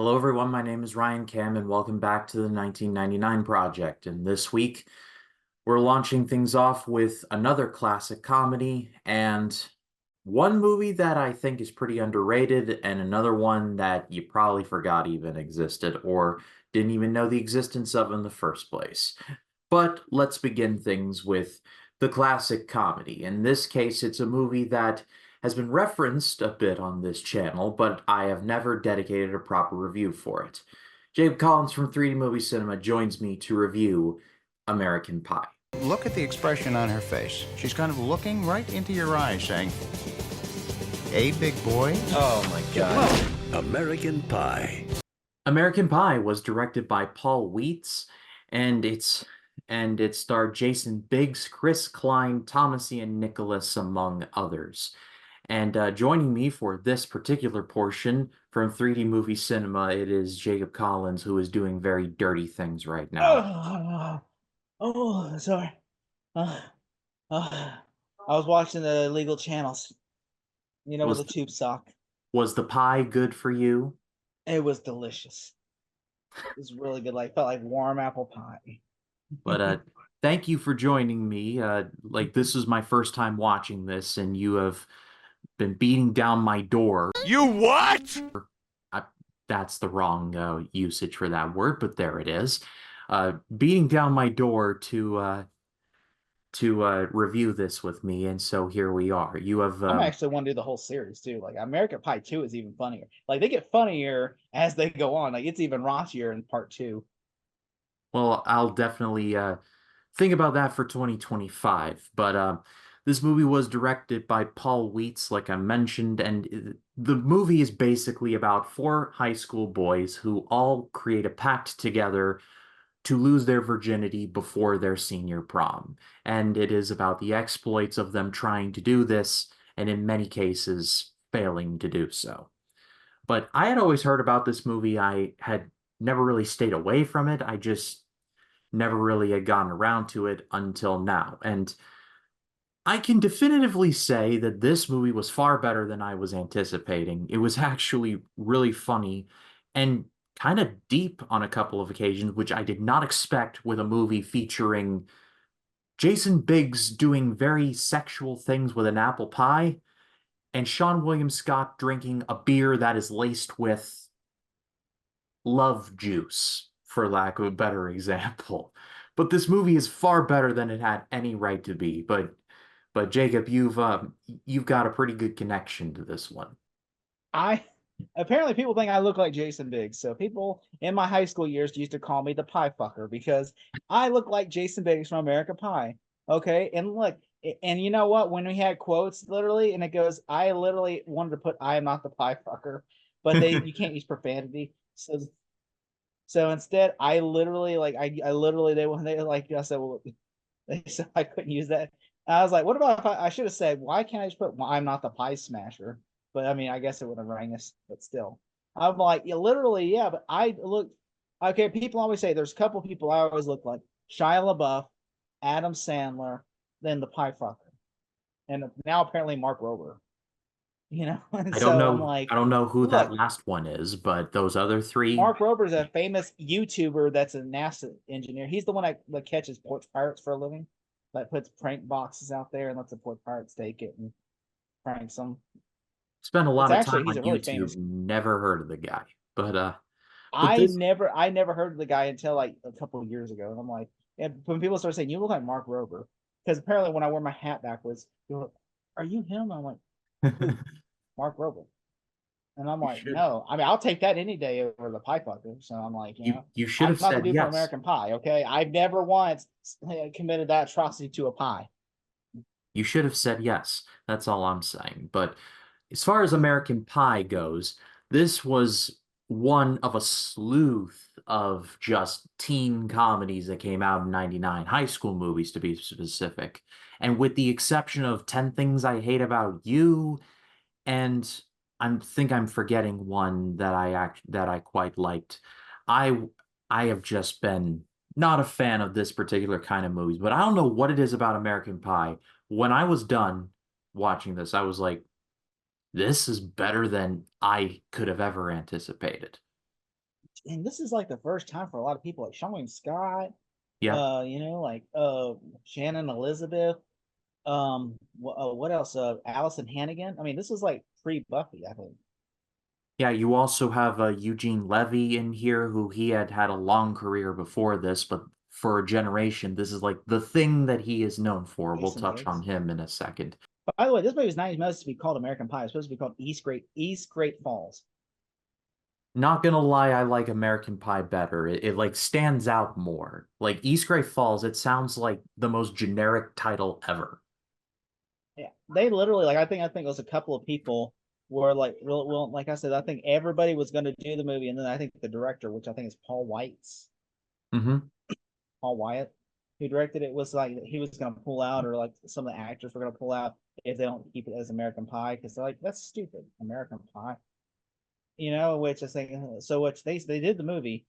Hello, everyone. My name is Ryan Cam, and welcome back to the 1999 Project. And this week, we're launching things off with another classic comedy and one movie that I think is pretty underrated, and another one that you probably forgot even existed or didn't even know the existence of in the first place. But let's begin things with the classic comedy. In this case, it's a movie that has been referenced a bit on this channel, but I have never dedicated a proper review for it. Jacob Collins from 3D Movie Cinema joins me to review American Pie. Look at the expression on her face. She's kind of looking right into your eyes, saying, "Hey, big boy." Oh my God. American Pie. American Pie was directed by Paul Weitz, and it starred Jason Biggs, Chris Klein, Thomas Ian Nicholas, among others. And joining me for this particular portion from 3D Movie Cinema, it is Jacob Collins, who is doing very dirty things right now. Sorry. Uh, I was watching the illegal channels, with Was the tube sock. was the pie good for you? It was delicious. It was really good. Felt like warm apple pie. But thank you for joining me. This is my first time watching this, and you have been beating down my door. You what? That's the wrong usage for that word, but there it is. Beating down my door to review this with me, and so here we are. You have I'm actually want to do the whole series too. American Pie 2 is even funnier. They get funnier as they go on. It's even raunchier in part 2. well, I'll definitely think about that for 2025. But this movie was directed by Paul Weitz, like I mentioned, and the movie is basically about four high school boys who all create a pact together to lose their virginity before their senior prom. And it is about the exploits of them trying to do this, and in many cases, failing to do so. But I had always heard about this movie. I had never really stayed away from it. I just never really had gotten around to it until now. And I can definitively say that this movie was far better than I was anticipating. It was actually really funny and kind of deep on a couple of occasions, which I did not expect with a movie featuring Jason Biggs doing very sexual things with an apple pie and Sean William Scott drinking a beer that is laced with love juice, for lack of a better example. But this movie is far better than it had any right to be. But Jacob, you've got a pretty good connection to this one. I apparently people think I look like Jason Biggs. So people in my high school years used to call me the pie fucker because I look like Jason Biggs from American Pie. Okay. And look, and you know what? When we had quotes literally, and it goes, I literally wanted to put I am not the pie fucker, but you can't use profanity. So instead I literally I literally they like I said, well, they said I couldn't use that. I was like, what about if I should have said, why can't I just put I'm not the pie smasher? But I mean, I guess it would have rang us, but still. I'm like, yeah, literally, yeah, but I look okay. People always say there's a couple people I always look like Shia LaBeouf, Adam Sandler, then the pie fucker. And now apparently Mark Rober. And I don't so I'm know. like, I don't know who that look, last one is, but those other three. Mark Rober's a famous YouTuber that's a NASA engineer. He's the one that catches porch pirates for a living, that puts prank boxes out there and lets the porch pirates take it and pranks them. Spent a It's lot of time actually he's on a really YouTube. famous. Never heard of the guy, but I this. never heard of the guy until like a couple of years ago, and I'm like, and when people start saying you look like Mark Rober, because apparently when I wear my hat backwards, people are like, are you him? I'm like, who? Mark Rober. And I'm You like, should. no. I mean, I'll take that any day over the pie fucker. So I'm like, You should I'm have not the said dude from yes. American Pie. Okay, I've never once committed that atrocity to a pie. You should have said yes. That's all I'm saying. But as far as American Pie goes, this was one of a slew of just teen comedies that came out in 99, high school movies to be specific. And with the exception of 10 Things I Hate About You, and I think I'm forgetting one that I quite liked. I I have just been not a fan of this particular kind of movies, but I don't know what it is about American Pie. When I was done watching this, I was like, this is better than I could have ever anticipated. and this is like the first time for a lot of people, like Sean Scott, Yeah. like Shannon Elizabeth, what else? Allison Hannigan. I mean, this is like pre Buffy, I think. Yeah, you also have Eugene Levy in here, who he had a long career before this, but for a generation, this is like the thing that he is known for. We'll Jason touch on Biggs. him in a second. By the way, this movie is not even supposed to be called American Pie. It's supposed to be called East Great Falls. Not gonna lie, I like American Pie better. It like stands out more. Like East Gray Falls, it sounds like the most generic title ever. Yeah, they literally like I think it was a couple of people were like, well, like I said, I think everybody was going to do the movie, and then I think the director, which I think is Hmm. Paul Wyatt, who directed it, was like he was going to pull out, or like some of the actors were going to pull out if they don't keep it as American Pie, because they're like, that's stupid, American Pie, which I think so. Which they did the movie,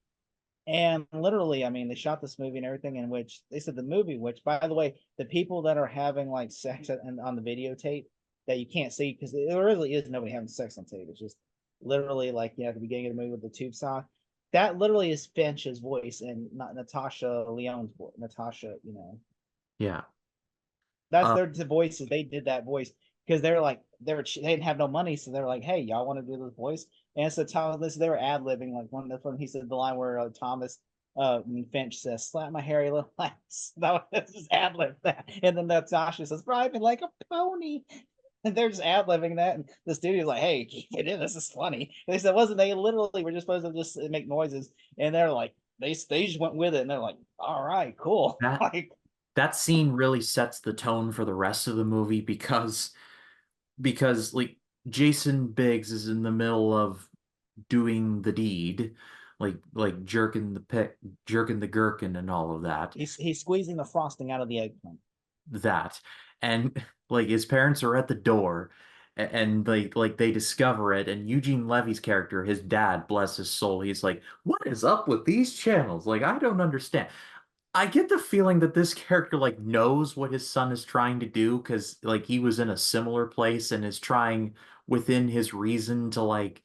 and literally, I mean, they shot this movie and everything, in which they said the movie, which by the way, the people that are having like sex on the videotape that you can't see, because there really is nobody having sex on tape. It's just literally like, at the beginning of the movie with the tube sock. That literally is Finch's voice and not Natasha Leone's voice. Natasha, Yeah. that's Uh, their voices. They did that voice because they're like they didn't have no money, so they're like, hey, y'all want to do this voice? And so Thomas, they were ad libbing like one of them. He said the line where Thomas Finch says, "Slap my hairy little ass." That was just ad lib that, and then Natasha says, "Ride me like a pony." And they're just ad libbing that, and the studio's like, "Hey, keep it in. This is funny." And they said, "Wasn't they literally were just supposed to just make noises?" And they're like, they just went with it, and they're like, "All right, cool." that Like, that scene really sets the tone for the rest of the movie because like Jason Biggs is in the middle of doing the deed, like jerking the gherkin and all of that. he's squeezing the frosting out of the eggplant. That and like his parents are at the door and like they discover it, and Eugene Levy's character, his dad, bless his soul, he's like, what is up with these channels? Like, I don't understand. I get the feeling that this character like knows what his son is trying to do because like he was in a similar place and is trying within his reason to like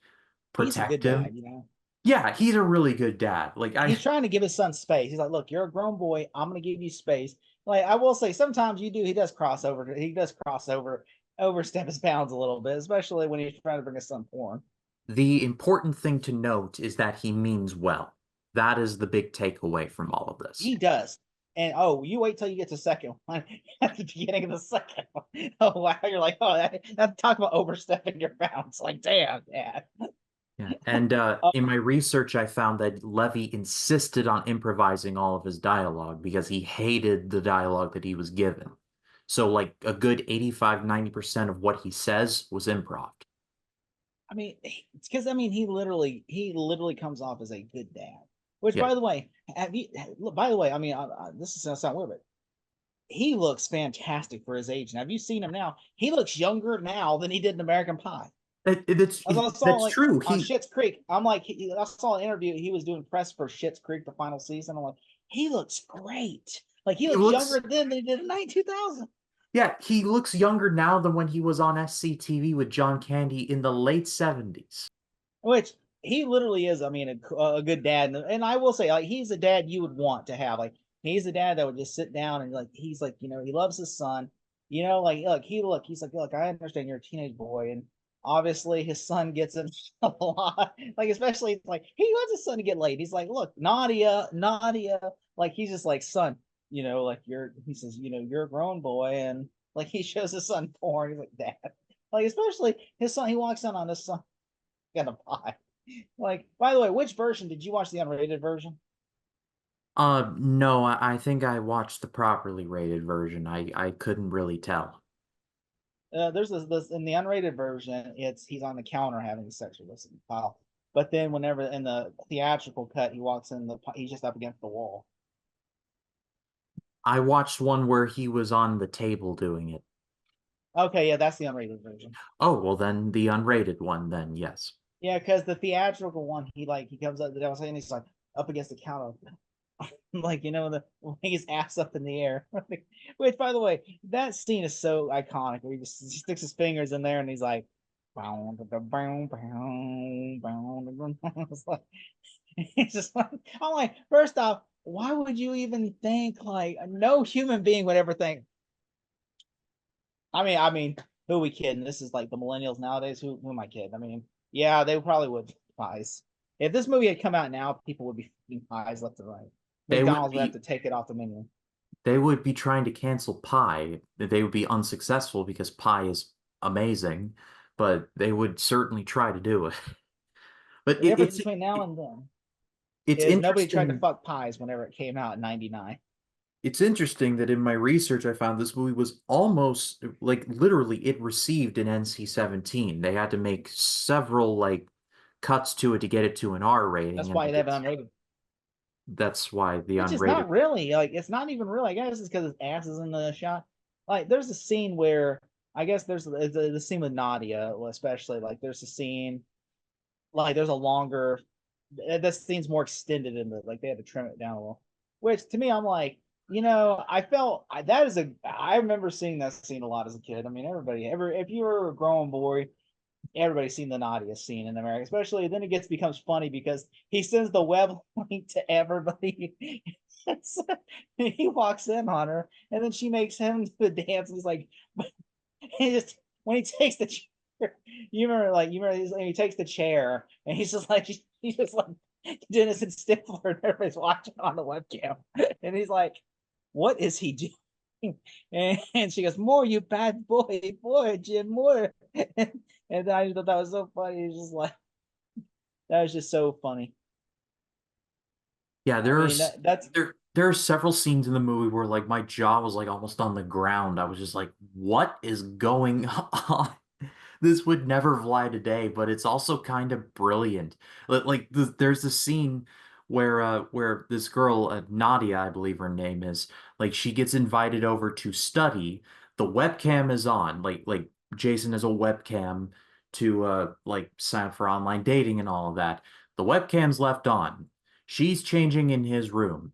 He's a protect good him. dad. Yeah, he's a really good dad. Like I He's trying to give his son space. He's like, look, you're a grown boy. I'm going to give you space. Like, I will say, sometimes he does cross over. He does cross over, overstep his bounds a little bit, especially when he's trying to bring his son porn. The important thing to note is that he means well. That is the big takeaway from all of this. He does. And oh, you wait till you get to the second one at the beginning of the second one. Oh, wow. You're like, oh, that's talk about overstepping your bounds. Like, damn, dad. Yeah. And in my research, I found that Levy insisted on improvising all of his dialogue because he hated the dialogue that he was given. So, like, a good 85-90% of what he says was improv. I mean, it's because he literally comes off as a good dad. Which, Yeah. by the way, by the way, I mean, this is gonna sound weird, but he looks fantastic for his age. And have you seen him now? He looks younger now than he did in American Pie. As I saw That's like true. on Schitt's Creek, I'm like, I saw an interview. He was doing press for Schitt's Creek, the final season. I'm like, he looks great. Like he He looks younger looks than he did in 2000. Yeah, he looks younger now than when he was on SCTV with John Candy in the late 70s. Which he literally is. I mean, a good dad, and I will say, like, he's a dad you would want to have. Like, he's a dad that would just sit down and like, he's like, he loves his son. Like, he's like, look, I understand you're a teenage boy, and obviously his son gets him a lot. Like, especially like he wants his son to get laid. He's like, look, Nadia, Nadia. Like, he's just like, son, like he says, you're a grown boy, and like he shows his son porn. He's like, dad. Like, especially his son, he walks in on his son gonna buy. Like, by the way, which version did you watch? The unrated version? No, I think I watched the properly rated version. I couldn't really tell. There's this in the unrated version. It's he's on the counter having sex with this pile, but then whenever in the theatrical cut, he walks in he's just up against the wall. I watched one where he was on the table doing it. Okay, yeah, that's the unrated version. Oh, well then the unrated one then, yes. Yeah, because the theatrical one, he comes up. I was saying he's like up against the counter, like his ass up in the air. Which, by the way, that scene is so iconic. Where he just sticks his fingers in there and he's like, bow, bow, bow, bow, bow. It's like, It's just like, I'm like, first off, why would you even think like no human being would ever think? I mean, who are we kidding? This is like the millennials nowadays. Who am I kidding? I mean, yeah, they probably would pies. If this movie had come out now, people would be eating pies left and right. They would McDonald's would have be to take it off the menu. they would be trying to cancel pie. They would be unsuccessful because pie is amazing, but they would certainly try to do it. But The difference between now and then it's is nobody tried to interesting. fuck pies whenever it came out in '99. It's interesting that in my research I found this movie was almost like literally it received an NC-17. They had to make several like cuts to it to get it to an R That's rating, and why it had been unrated. that's why the Which is unrated. not really like it's not even real. I guess it's because his ass is in the shot. Like there's a scene where I guess there's the scene with Nadia, especially like there's a scene like there's a longer this scene's more extended in the like they had to trim it down a little. Which to me I'm like, I felt that is a I remember seeing that scene a lot as a kid. I mean everybody ever if you were a grown boy everybody's seen the Nadia scene in America, especially then it becomes funny because he sends the web link to everybody. He walks in on her, and then she makes him do the dance. And he's like, he just when he takes the chair, you remember he takes the chair, and he's just like Dennis and Stifler, and everybody's watching on the webcam, and he's like, what is he doing? And she goes, more you bad boy, Jim, more. And then I thought that was so funny. It's just like that was just so funny. Yeah, I mean that's there are several scenes in the movie where like my jaw was like almost on the ground. I was just like, what is going on? This would never fly today, but it's also kind of brilliant. There's a scene where this girl, Nadia, I believe her name is, like she gets invited over to study. The webcam is on. Like Jason has a webcam to like sign up for online dating and all of that. The webcam's left on. She's changing in his room,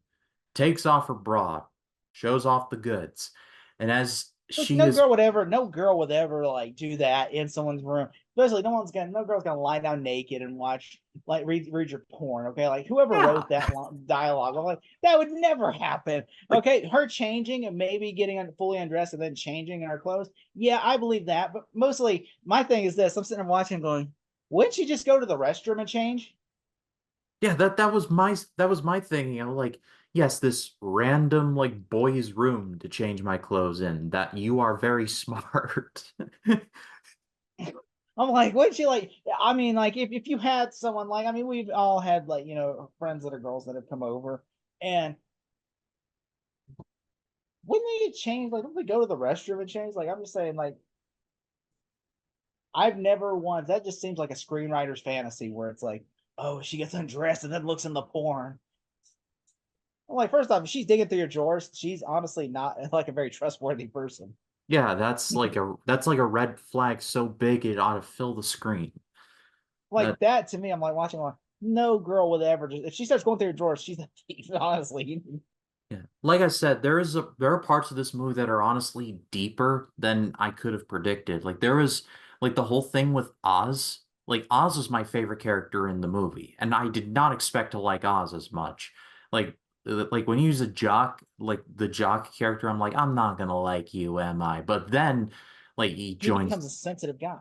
takes off her bra, shows off the goods. And as she is, no girl would ever like do that in someone's room. Especially no girl's gonna lie down naked and watch like read your porn. Okay, like whoever yeah, wrote that dialogue, I'm like that would never happen. like, Okay, her changing and maybe getting fully undressed and then changing in her clothes. Yeah, I believe that. But mostly my thing is this: I'm sitting there watching, going, wouldn't she just go to the restroom and change? yeah, that was my thinking. I'm like, yes, this random like boy's room to change my clothes in. That you are very smart. I'm like, wouldn't you like? I mean, like, if you had someone like, I mean, we've all had like, friends that are girls that have come over, and wouldn't they get changed? Like, don't they go to the restroom and change? Like, I'm just saying, like, I've never once. That just seems like a screenwriter's fantasy where it's like, oh, she gets undressed and then looks in the porn. I'm like, first off, if she's digging through your drawers, she's honestly not like a very trustworthy person. Yeah, that's like a red flag so big it ought to fill the screen. Like That that to me, I'm like watching. Like, no girl would ever just if she starts going through your drawers, she's a thief. Honestly, Yeah. Like I said, there are parts of this movie that are honestly deeper than I could have predicted. Like there was like the whole thing with Oz. Like Oz was my favorite character in the movie, and I did not expect to like Oz as much. Like like when he was a jock, like the jock character, I'm like, I'm not gonna like you, am I? But then like he becomes a sensitive guy.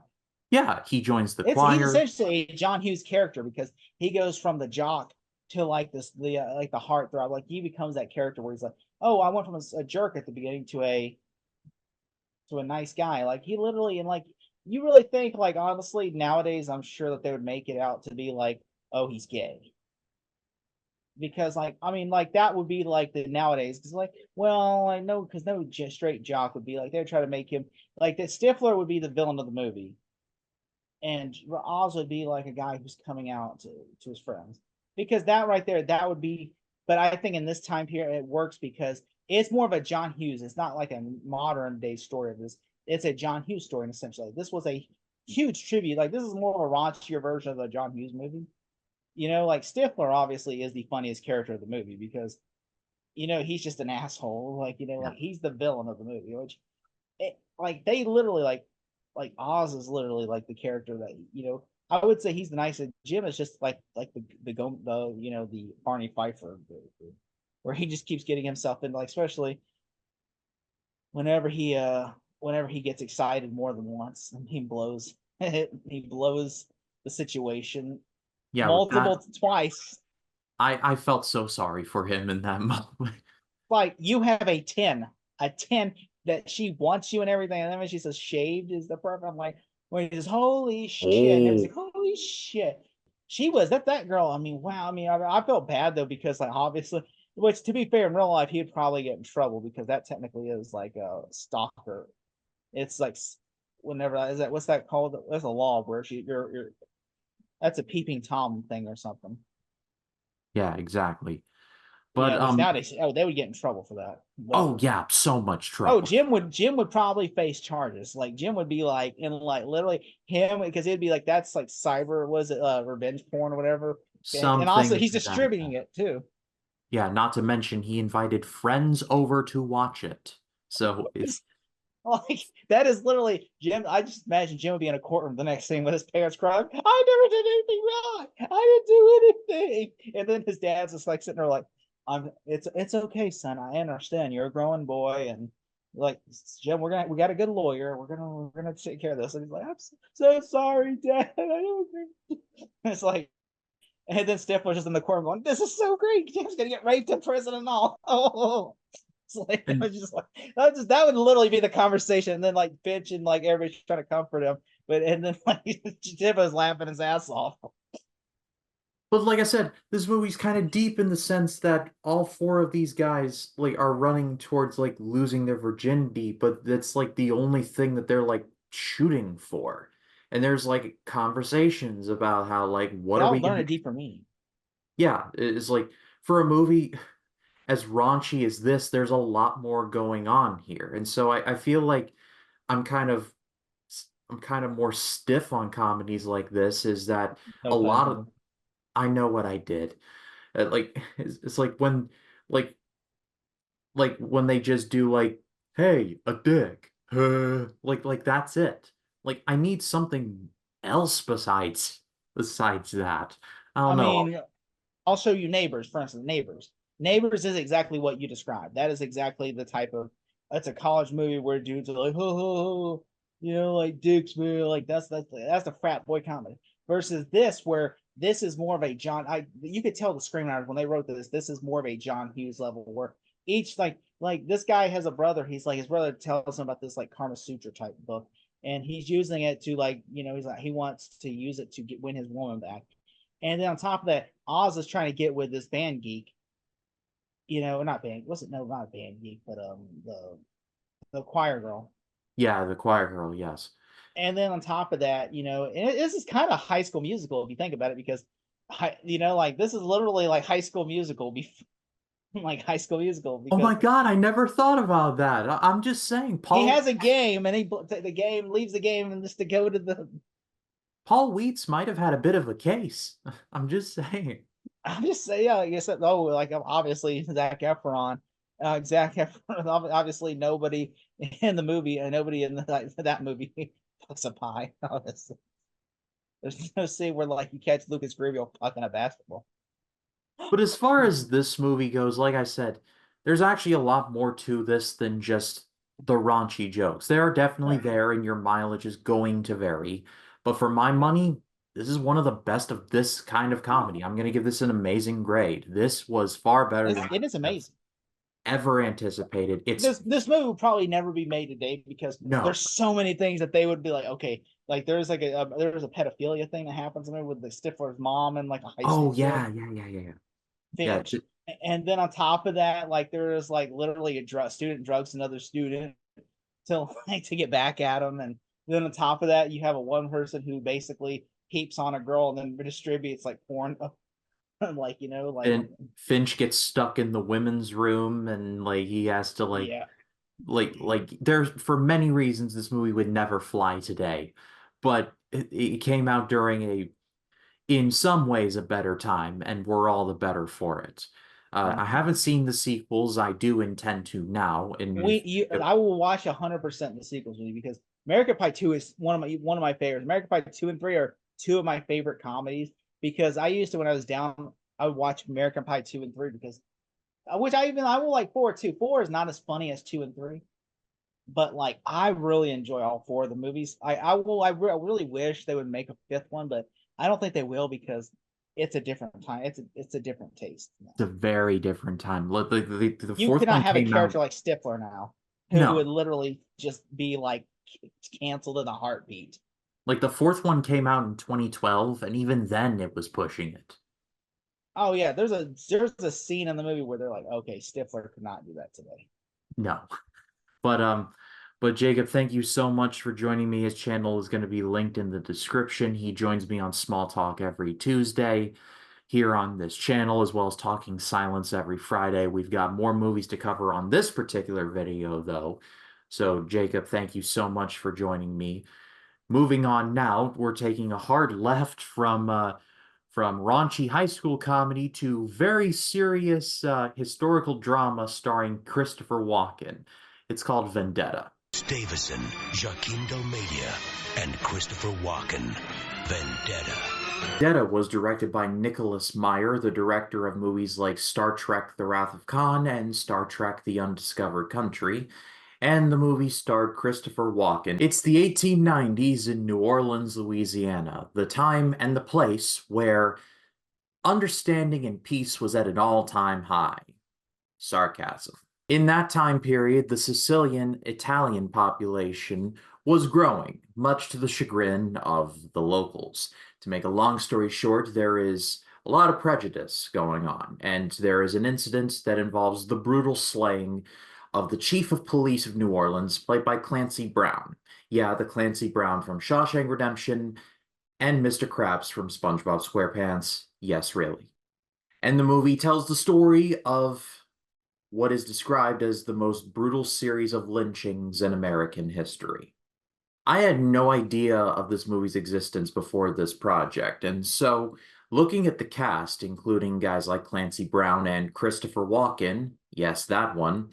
he joins the He's choir. essentially a John Hughes character because he goes from the jock to like the heartthrob. Like he becomes that character where he's like, oh, I went from a jerk at the beginning to a nice guy. Like he literally and like you really think like honestly nowadays I'm sure that they would make it out to be like, oh, he's gay. Because like I mean like that would be like the nowadays because like well I know because no straight jock would be like they'd try to make him like that Stifler would be the villain of the movie and Oz would be like a guy who's coming out to his friends because that right there that would be. But I think in this time period it works because it's more of a John Hughes. It's not like a modern day story of this. It's a John Hughes story, and essentially this was a huge tribute. Like this is more of a raunchier version of the John Hughes movie. Like Stifler obviously is the funniest character of the movie because he's just an asshole. Like Yeah. like he's the villain of the movie, which like they literally like Oz is literally like the character that I would say he's the nicest. Jim is just like the you know, the Barney Pfeiffer, where he just keeps getting himself in, like, especially whenever he gets excited more than once, and he blows he blows the situation Yeah, with that, multiple twice. I felt so sorry for him in that moment. Like, you have a 10 that she wants you and everything, and then when she says shaved is the perfect, I'm like, when he says holy shit, and everyone's Oh, like, holy shit. She was that girl. I mean, wow. I mean, I felt bad though, because, like, obviously, which, to be fair, in real life he'd probably get in trouble, because that technically is like a stalker. It's like, whenever is that, what's that called? There's a law where you're that's a peeping tom thing or something. yeah, exactly. But Yeah, which nowadays, oh, they would get in trouble for that. But oh yeah, so much oh, trouble. Jim would probably face charges. Like, Jim would be like, in, like, literally him, because it'd be like, that's like cyber, was it revenge porn or whatever. And also Something he's to that distributing effect. it too. Yeah, not to mention he invited friends over to watch it. So it's Like, that is literally Jim. I just imagine Jim would be in a courtroom the next thing with his parents crying, I never did anything wrong. I didn't do anything. And then his dad's just like sitting there like, it's okay, son. I understand. You're a growing boy, and like, Jim, we got a good lawyer. We're gonna take care of this. And he's like, I'm so sorry, Dad. I don't think. It's like, and then Stifler's just in the courtroom going, this is so great. Jim's gonna get raped in prison and all. Oh, it's like, I and was just like, that would literally be the conversation. And then, like, Finch and, like, everybody's trying to comfort him, but and then, like, Jim was laughing his ass off. but like I said, this movie's kind of deep in the sense that all four of these guys like are running towards like losing their virginity, but that's like the only thing that they're like shooting for. And there's like conversations about how like what They are all we learn gonna a deeper meaning. yeah, it's like for a movie as raunchy as this, there's a lot more going on here. And so I feel like I'm kind of I'm kind of more stiff on comedies like this is that No a pun lot of intended. I know what I did. Like it's like when like when they just do like hey, a dick. Like that's it. Like I need something else besides that. I I don't know. mean, I'll show you Neighbors, for instance. Neighbors is exactly what you described. That is exactly the type of, that's a college movie where dudes are like, ho ho ho, you know, like dicks, man. Like, that's the frat boy comedy. Versus this, where this is more of a John. You could tell the screenwriters when they wrote this. This is more of a John Hughes level, where each, like this guy has a brother. He's like, his brother tells him about this, like, Karma Sutra type book, and he's using it to, like, you know, he's like, he wants to use it to win his woman back. And then on top of that, Oz is trying to get with this band geek, you know, not band, was it? No, not a band geek, but the choir girl. Yeah, the choir girl, yes. And then on top of that, you know, and this is kind of High School Musical if you think about it, because, you know, like, this is literally like High School Musical, like High School Musical, Oh because my God, I never thought about that. I'm just saying, he has a game, and the game leaves the game, and just to go to the. Paul Weitz might have had a bit of a case. I'm just saying. I'm just saying, yeah, like I said, oh, like, obviously Zac Efron, Zac Efron, obviously nobody in the movie, and nobody in that movie fucks a pie. Honestly. There's no scene where, like, you catch Lucas Grabeel fucking a basketball. But as far as this movie goes, like I said, there's actually a lot more to this than just the raunchy jokes. They are definitely Right. there, and your mileage is going to vary. But for my money, this is one of the best of this kind of comedy. I'm going to give this an amazing grade. This was far better than It is I have amazing. ever anticipated. It's This movie would probably never be made today, because no. there's so many things that they would be like, okay, like, there's like there's a pedophilia thing that happens in there with the Stifler's mom and, like, a high school Oh kid, yeah, yeah, yeah, yeah, yeah. Yeah, Finch. And then on top of that, like, there is, like, literally student drugs another student to, like, to get back at him. And then on top of that, you have a one person who basically peeps on a girl and then distributes, like, porn, like, you know, like, and Finch gets stuck in the women's room and like he has to yeah. like there's for many reasons this movie would never fly today. But it came out during a in some ways a better time and we're all the better for it. I Mhm. haven't seen the sequels. I do intend to now. And if I will watch 100% the sequels with you, because American Pie 2 is one of my favorites. American Pie 2 and 3 are two of my favorite comedies because I used to, when I was down, I would watch American Pie 2 and 3 because, which I will like 4 too. 4 is not as funny as 2 and 3, but like I really enjoy all four of the movies. I really wish they would make a fifth one, but I don't think they will because it's a different time. It's a different taste. It's a very different time. The You fourth cannot one have a came out. character like Stifler now, who would No, literally just be like canceled in a heartbeat. like the fourth one came out in 2012, and even then it was pushing it. Oh yeah, there's a scene in the movie where they're like, okay, Stifler could not do that today. No. But Jacob, thank you so much for joining me. His channel is going to be linked in the description. He joins me on Small Talk every Tuesday here on this channel, as well as Talking Silence every Friday. We've got more movies to cover on this particular video, though. So, Jacob, thank you so much for joining me. Moving on now, we're taking a hard left from raunchy high school comedy to very serious historical drama starring Christopher Walken. It's called Vendetta. Davison, Joaquin Dalmeida, and Christopher Walken. Vendetta. Vendetta was directed by Nicholas Meyer, the director of movies like Star Trek: The Wrath of Khan and Star Trek: The Undiscovered Country, and the movie starred Christopher Walken. It's the 1890s in New Orleans, Louisiana, the time and the place where understanding and peace was at an all-time high. Sarcasm. In that time period, the Sicilian Italian population was growing, much to the chagrin of the locals. To make a long story short, there is a lot of prejudice going on, and there is an incident that involves the brutal slaying of the chief of police of New Orleans, played by Clancy Brown. Yeah, the Clancy Brown from Shawshank Redemption and Mr. Krabs from SpongeBob SquarePants. Yes, really. And the movie tells the story of what is described as the most brutal series of lynchings in American history. I had no idea of this movie's existence before this project, and so looking at the cast, including guys like Clancy Brown and Christopher Walken, yes, that one,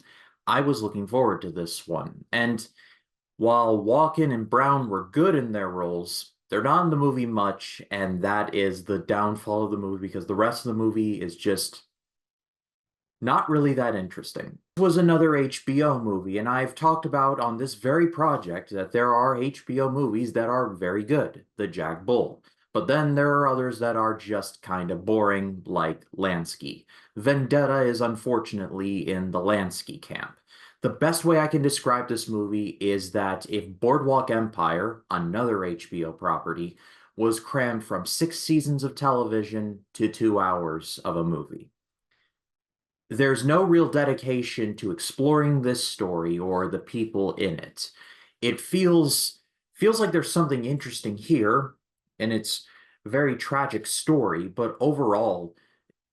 I was looking forward to this one. And while Walken and Brown were good in their roles, they're not in the movie much, and that is the downfall of the movie because the rest of the movie is just not really that interesting. It was another HBO movie, and I've talked about on this very project that there are HBO movies that are very good, the Jack Bull. But then there are others that are just kind of boring, like Lansky. Vendetta is unfortunately in the Lansky camp. The best way I can describe this movie is that if Boardwalk Empire, another HBO property, was crammed from 6 seasons of television to 2 hours of a movie. There's no real dedication to exploring this story or the people in it. It feels like there's something interesting here, and it's a very tragic story, but overall,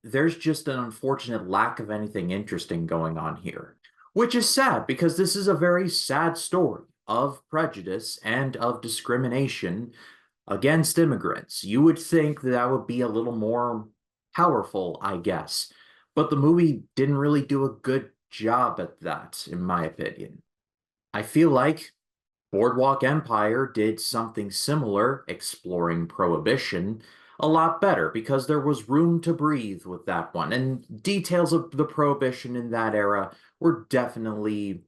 there's just an unfortunate lack of anything interesting going on here. Which is sad, because this is a very sad story of prejudice and of discrimination against immigrants. You would think that that would be a little more powerful, I guess. But the movie didn't really do a good job at that, in my opinion. I feel like Boardwalk Empire did something similar, exploring prohibition, a lot better because there was room to breathe with that one. And details of the prohibition in that era were definitely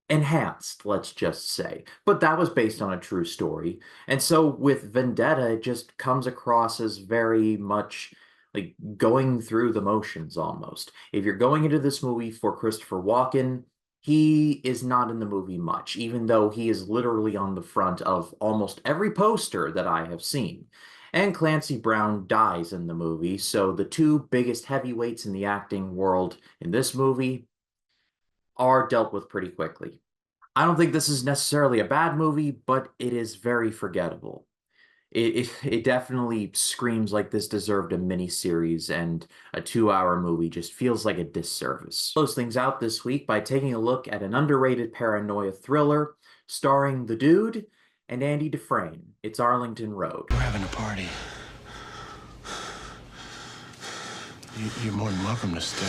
enhanced, let's just say. But that was based on a true story. And so with Vendetta, it just comes across as very much like going through the motions almost. If you're going into this movie for Christopher Walken, he is not in the movie much, even though he is literally on the front of almost every poster that I have seen. And Clancy Brown dies in the movie, so the two biggest heavyweights in the acting world in this movie are dealt with pretty quickly. I don't think this is necessarily a bad movie, but it is very forgettable. It definitely screams like this deserved a miniseries, and a 2-hour movie just feels like a disservice. Close things out this week by taking a look at an underrated paranoia thriller starring The Dude and Andy Dufresne. It's Arlington Road. We're having a party. You're more than welcome to stay.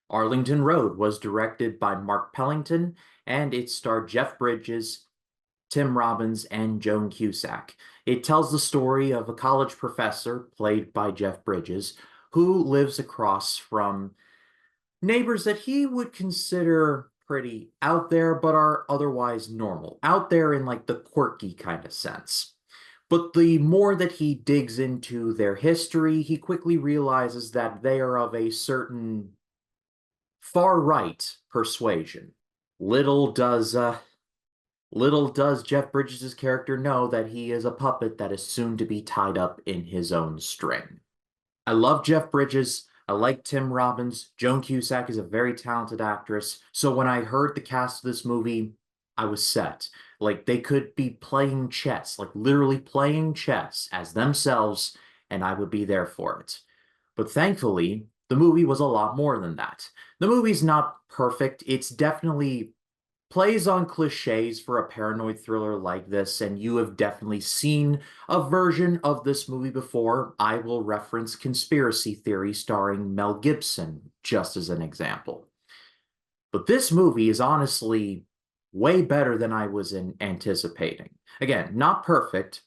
Arlington Road was directed by Mark Pellington, and it starred Jeff Bridges, Tim Robbins and Joan Cusack. It tells the story of a college professor, played by Jeff Bridges, who lives across from neighbors that he would consider pretty out there, but are otherwise normal. Out there in like the quirky kind of sense. But the more that he digs into their history, he quickly realizes that they are of a certain far-right persuasion. Little does Little does Jeff Bridges' character know that he is a puppet that is soon to be tied up in his own string. I love Jeff Bridges. I like Tim Robbins. Joan Cusack is a very talented actress. So when I heard the cast of this movie, I was set. Like they could be playing chess, like literally playing chess as themselves, and I would be there for it. But thankfully, the movie was a lot more than that. The movie's not perfect. It's definitely plays on cliches for a paranoid thriller like this, and you have definitely seen a version of this movie before. I will reference Conspiracy Theory starring Mel Gibson, just as an example. But this movie is honestly way better than I was anticipating. Again, not perfect,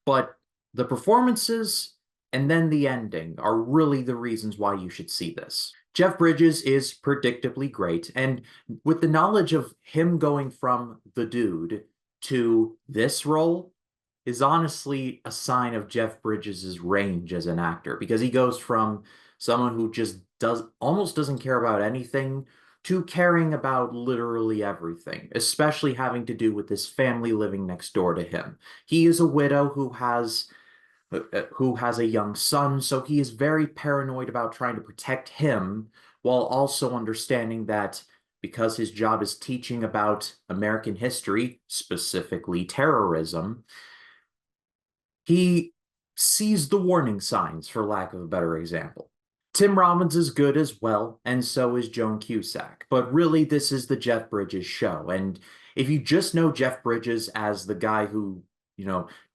but the performances and then the ending are really the reasons why you should see this. Jeff Bridges is predictably great, and with the knowledge of him going from the dude to this role is honestly a sign of Jeff Bridges' range as an actor, because he goes from someone who just almost doesn't care about anything to caring about literally everything, especially having to do with this family living next door to him. He is a widow who has a young son, so he is very paranoid about trying to protect him while also understanding that because his job is teaching about American history, specifically terrorism, he sees the warning signs, for lack of a better example. Tim Robbins is good as well, and so is Joan Cusack. But really, this is the Jeff Bridges show. And if you just know Jeff Bridges as the guy who,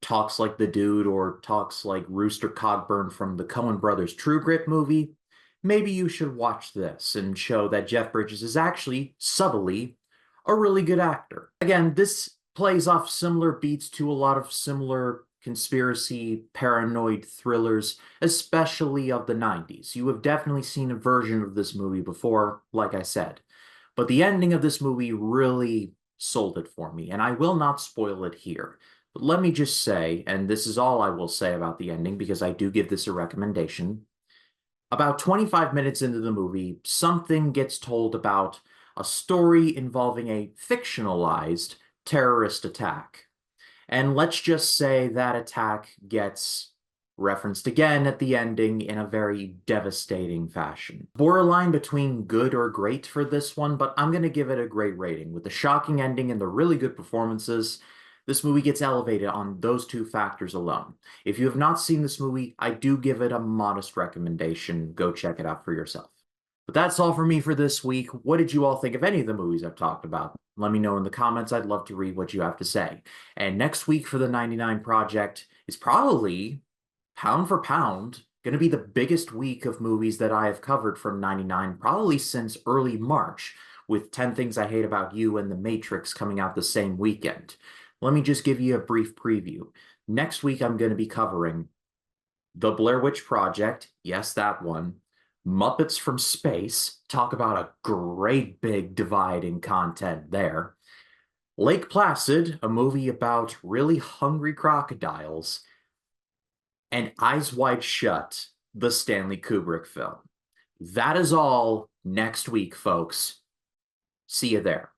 talks like the dude or talks like Rooster Cogburn from the Coen Brothers True Grit movie, maybe you should watch this and show that Jeff Bridges is actually, subtly, a really good actor. Again, this plays off similar beats to a lot of similar conspiracy, paranoid thrillers, especially of the 90s. You have definitely seen a version of this movie before, like I said. But the ending of this movie really sold it for me, and I will not spoil it here. But let me just say, and this is all I will say about the ending because I do give this a recommendation. About 25 minutes into the movie, something gets told about a story involving a fictionalized terrorist attack. And let's just say that attack gets referenced again at the ending in a very devastating fashion. Borderline between good or great for this one, but I'm going to give it a great rating. With the shocking ending and the really good performances, this movie gets elevated on those two factors alone. If you have not seen this movie, I do give it a modest recommendation. Go check it out for yourself. But that's all for me for this week. What did you all think of any of the movies I've talked about? Let me know in the comments. I'd love to read what you have to say. And next week for the 99 Project is probably, pound for pound, going to be the biggest week of movies that I have covered from 99, probably since early March, with 10 Things I Hate About You and The Matrix coming out the same weekend. Let me just give you a brief preview. Next week, I'm going to be covering The Blair Witch Project, yes, that one, Muppets from Space, talk about a great big divide in content there, Lake Placid, a movie about really hungry crocodiles, and Eyes Wide Shut, the Stanley Kubrick film. That is all next week, folks. See you there.